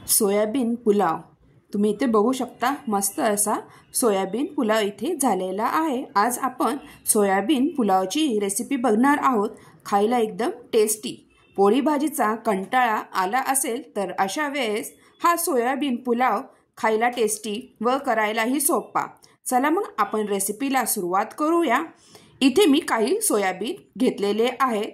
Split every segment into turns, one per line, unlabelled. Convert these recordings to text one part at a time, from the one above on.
Soybean pulao तुम्ही इथे बघू शकता। मस्त असा सोयाबीन पुलाव इथे झालेला आहे। आज आपण सोयाबीन पुलावची रेसिपी बघणार आहोत। खायला एकदम टेस्टी। पोळी भाजीचा कंटाळा आला असेल तर अशा वेळेस हा सोयाबीन पुलाव खायला टेस्टी व करायलाही सोपा। चला मग आपण रेसिपीला सुरुवात करूया। इथे मी काही सोयाबीन घेतलेले आहे।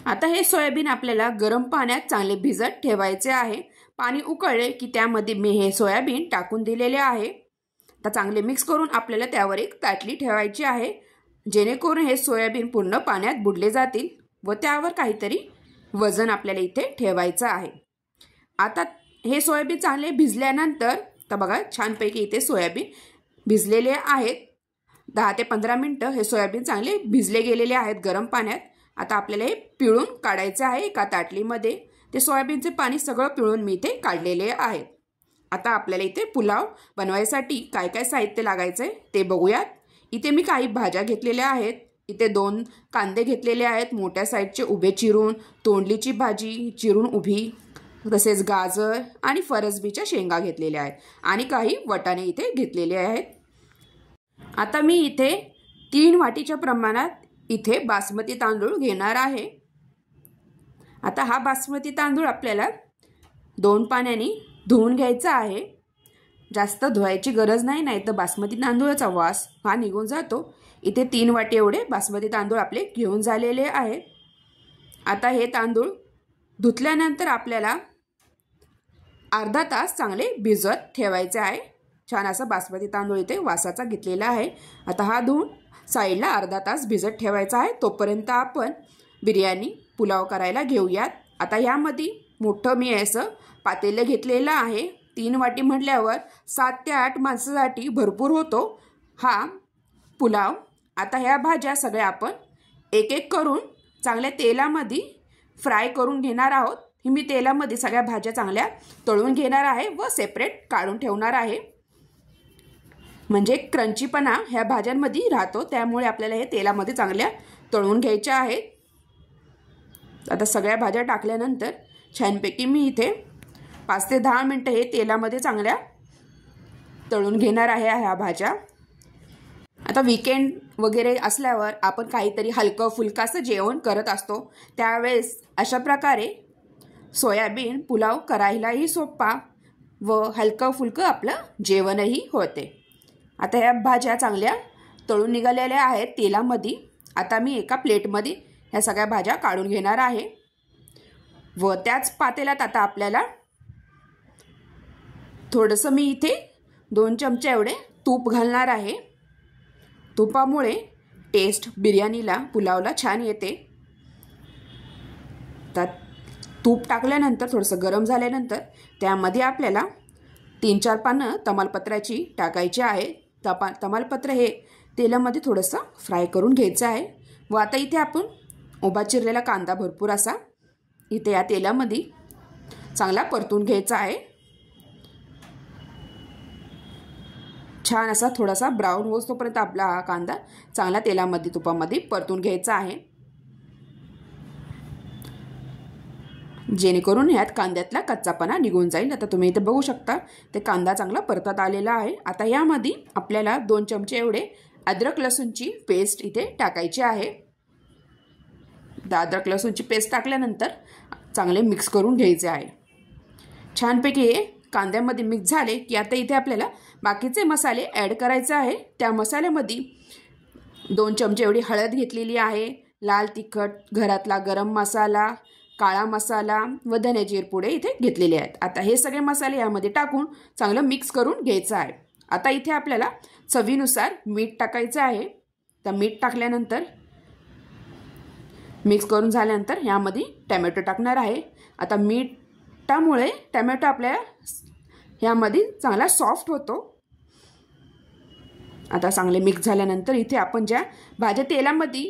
आता हे सोयाबीन आपल्याला गरम पाण्यात चांगले भिजत ठेवायचे आहे। पाणी उकळले की त्यामध्ये मी हे सोयाबीन टाकून दिलेले आहे। आता चांगले मिक्स करून आपल्याला त्यावर एक ताटली ठेवायची आहे, जेणेकरून हे सोयाबीन पूर्ण पाण्यात बुडले जातील व त्यावर काहीतरी वजन आपल्याला इथे ठेवायचं आहे। आता हे सोयाबीन चांगले भिजल्यानंतर तर बघा छानपैकी इथे सोयाबीन भिजलेले आहेत। 10 ते 15 मिनिटं हे सोयाबीन चांगले भिजले गेलेले आहेत गरम पाण्यात। आता आपल्याला हे पिळून काढायचे आहे एका ताटलीमध्ये। ते सोयाबीनचे पाणी सगळं पिळून मी इथे काढलेले आहे। आता आपल्याला इथे पुलाव बनवायसाठी काय काय साहित्य लागायचे ते बघूयात। इथे मी काही भाज्या घेतलेल्या आहेत। इथे 2 कांदे घेतलेले आहेत मोठ्या साईजचे उभे चिरून, तोंडलीची भाजी चिरून उभी, तसेच गाजर आणि फरसबीच्या शेंगा घेतलेल्या आहेत आणि काही वटाणे इथे घेतलेले आहेत। आता मी इथे 3 वाटीच्या प्रमाणात इथे बासमती तांदूळ घेणार आहे। आता हा बासमती तांदूळ आपल्याला 2 पाण्याने धुवून घ्यायचा आहे। जास्त धुवायची गरज नाही, नाहीतर बासमती तांदूळाचा वास हा निघून जातो। इथे 3 वाटी एवढे बासमती तांदूळ आपले घेऊन झालेले आहेत। आता हे तांदूळ धुतल्यानंतर आपल्याला अर्धा तास चांगले भिजत ठेवायचे आहे। छान असा बासमती तांदूळ इथे वासाचा घेतलेला आहे। आता हा धुवून साईडला अर्धा तास भिजत ठेवायचा आहे। तोपर्यंत आपण बिर्याणी पुलाव करायला घेऊयात। आता यामध्ये मोठं मी असं पातेलं घेतलेलं आहे। 3 वाटी म्हटल्यावर 7 ते 8 माणसासाठी भरपूर होतो हा पुलाव। आता ह्या भाज्या सगळ्या आपण एक एक करून चांगल्या तेलामध्ये फ्राय करून घेणार आहोत। मी तेलामध्ये सगळ्या भाज्या चांगल्या तळून घेणार आहे व सेपरेट काढून ठेवणार आहे, म्हणजे क्रंचीपणा ह्या भाज्यांमध्ये राहतो। त्यामुळे आपल्याला हे तेलामध्ये चांगल्या तळून घ्यायच्या आहेत। आता सगळ्या भाज्या टाकल्यानंतर छानपैकी मी इथे 5 ते 10 मिनिटं हे तेलामध्ये चांगल्या तळून घेणार आहे ह्या भाज्या। आता वीकेंड वगैरे असल्यावर आपण काहीतरी हलकं फुलकं असं जेवण करत असतो, त्यावेळेस अशा प्रकारे सोयाबीन पुलाव करायलाही सोपा व हलकं फुलकं आपलं जेवणही होते। आता ह्या भाज्या चांगल्या तळून निघालेल्या आहेत तेलामध्ये। आता मी एका प्लेटमध्ये ह्या सगळ्या भाज्या काढून घेणार आहे व त्याच पातेल्यात आता आपल्याला थोडंसं मी इथे 2 चमचे एवढे तूप घालणार आहे। तुपामुळे टेस्ट बिर्याणीला पुलावला छान येते। तर तूप टाकल्यानंतर थोडंसं गरम झाल्यानंतर त्यामध्ये आपल्याला 3-4 पानं तमालपत्राची टाकायची आहे। तमालपत्र हे तेलामध्ये थोडंसं फ्राय करून घ्यायचं आहे व आता इथे आपण उभा चिरलेला कांदा भरपूर असा इथे या तेलामध्ये चांगला परतून घ्यायचा आहे। छान असा थोडासा ब्राऊन होईपर्यंत आपला हा कांदा चांगला तेलामध्ये तुपामध्ये परतून घ्यायचा आहे, जेणेकरून ह्यात कांद्यातला कच्चापणा निघून जाईल। आता तुम्ही इथे बघू शकता ते कांदा चांगला परतत आलेला आहे। आता यामध्ये आपल्याला 2 चमचे एवढे अद्रक लसूणची पेस्ट इथे टाकायची आहे। अद्रक लसूणची पेस्ट टाकल्यानंतर चांगले मिक्स करून घ्यायचे आहे। छानपैकी हे कांद्यामध्ये मिक्स झाले की आता इथे आपल्याला बाकीचे मसाले ॲड करायचे आहे। त्या मसाल्यामध्ये 2 चमचे एवढी हळद घेतलेली आहे, लाल तिखट, घरातला गरम मसाला, काळा मसाला व धने जिरपुडे इथे घेतलेले आहेत। आता हे सगळे मसाले यामध्ये टाकून चांगलं मिक्स करून घ्यायचं आहे। आता इथे आपल्याला चवीनुसार मीठ टाकायचं आहे। तर मीठ टाकल्यानंतर मिक्स करून झाल्यानंतर यामध्ये टमॅटो टाकणार आहे। आता मीठामुळे टमॅटो आपल्याला यामध्ये चांगला सॉफ्ट होतो। आता चांगले मिक्स झाल्यानंतर इथे आपण ज्या भाज्या तेलामध्ये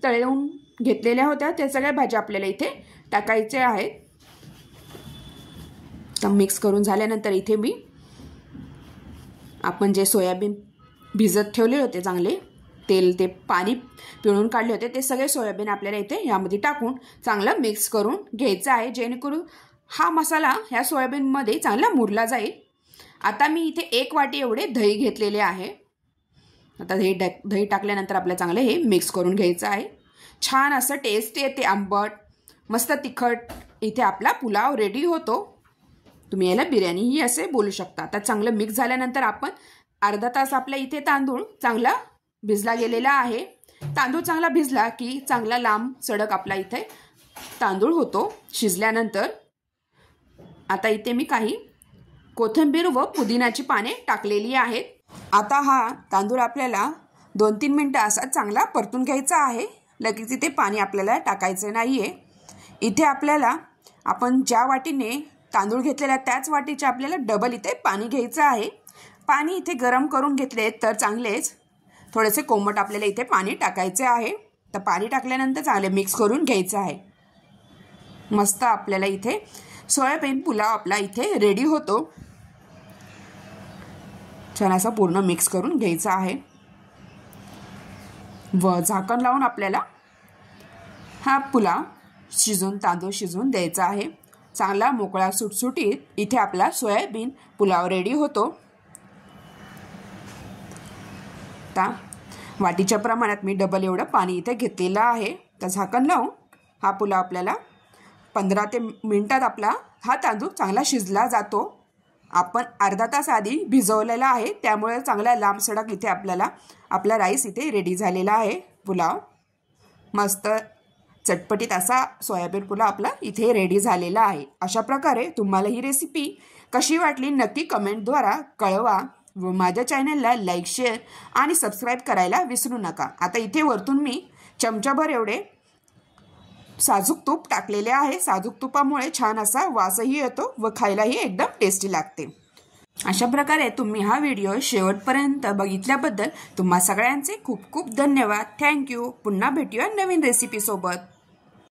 तळून घेतलेल्या होत्या त्या सगळ्या भाज्या आपल्याला इथे टाकायच्या आहेत। तर मिक्स करून झाल्यानंतर इथे मी आपण जे सोयाबीन भिजत ठेवले होते चांगले ते पाणी पिळून काढले होते ते सगळे सोयाबीन आपल्याला इथे यामध्ये टाकून चांगलं मिक्स करून घ्यायचं आहे, जेणेकरून हा मसाला ह्या सोयाबीनमध्ये चांगला मुरला जाईल। आता मी इथे 1 वाटी एवढे दही घेतलेले आहे। आता दही टाकल्यानंतर आपल्याला चांगलं हे मिक्स करून घ्यायचं आहे। छान असं टेस्ट येते, आंबट मस्त तिखट इथे आपला पुलाव रेडी होतो। तुम्ही याला बिर्याणीही असे बोलू शकता। आता चांगलं मिक्स झाल्यानंतर आपण अर्धा तास आपल्या इथे तांदूळ चांगला भिजला गेलेला आहे। तांदूळ चांगला भिजला की चांगला लांब सडक आपला इथे तांदूळ होतो शिजल्यानंतर। आता इथे मी काही कोथिंबीर व पुदिनाची पाने टाकलेली आहेत। आता हा तांदूळ आपल्याला 2-3 मिनिटं असा चांगला परतून घ्यायचा आहे। लगेच इथे पाणी आपल्याला टाकायचं नाहीये। इथे आपल्याला आपण ज्या वाटीने तांदूळ घेतलेला त्याच वाटीचे आपल्याला डबल इथे पाणी घ्यायचं आहे। पाणी इथे गरम करून घेतले तर चांगलेच थोडेसे कोमट आपल्याला इथे पाणी टाकायचे आहे। तर पाणी टाकल्यानंतर चांगले मिक्स करून घ्यायचं आहे। मस्त आपल्याला इथे सोयाबीन पुलाव आपला इथे रेडी होतो। छान असा पूर्ण मिक्स करून घ्यायचा आहे व झाकण लावून आपल्याला हा पुलाव तांदूळ शिजून द्यायचा आहे। चांगला मोकळा सुटसुटीत इथे आपला सोयाबीन पुलाव रेडी होतो। आता वाटीच्या प्रमाणात मी डबल एवढं पाणी इथे घेतलेलं आहे। तर झाकण लावून हा पुलाव आपल्याला 15 मिनिटात आपला हा तांदूळ चांगला शिजला जातो। आपण अर्धा तास आधी भिजवलेला आहे, त्यामुळे चांगला लांब सडक इथे आपल्याला आपला राईस इथे रेडी झालेला आहे। पुलाव मस्त चटपटीत असा सोयाबीन पुलाव आपला इथे रेडी झालेला आहे। अशा प्रकारे तुम्हाला ही रेसिपी कशी वाटली नक्की कमेंटद्वारा कळवा व माझ्या चॅनलला लाईक, शेअर आणि सबस्क्राईब करायला विसरू नका। आता इथे वरतून मी चमचाभर एवढे साजूक तूप टाकलेले आहे। साजूक तुपामुळे छान असा वासही येतो व खायलाही एकदम टेस्टी लागते। अशा प्रकारे तुम्ही हा व्हिडिओ शेवटपर्यंत बघितल्याबद्दल तुम्हा सगळ्यांचे खूप खूप धन्यवाद। थँक्यू। पुन्हा भेटूया नवीन रेसिपी सोबत।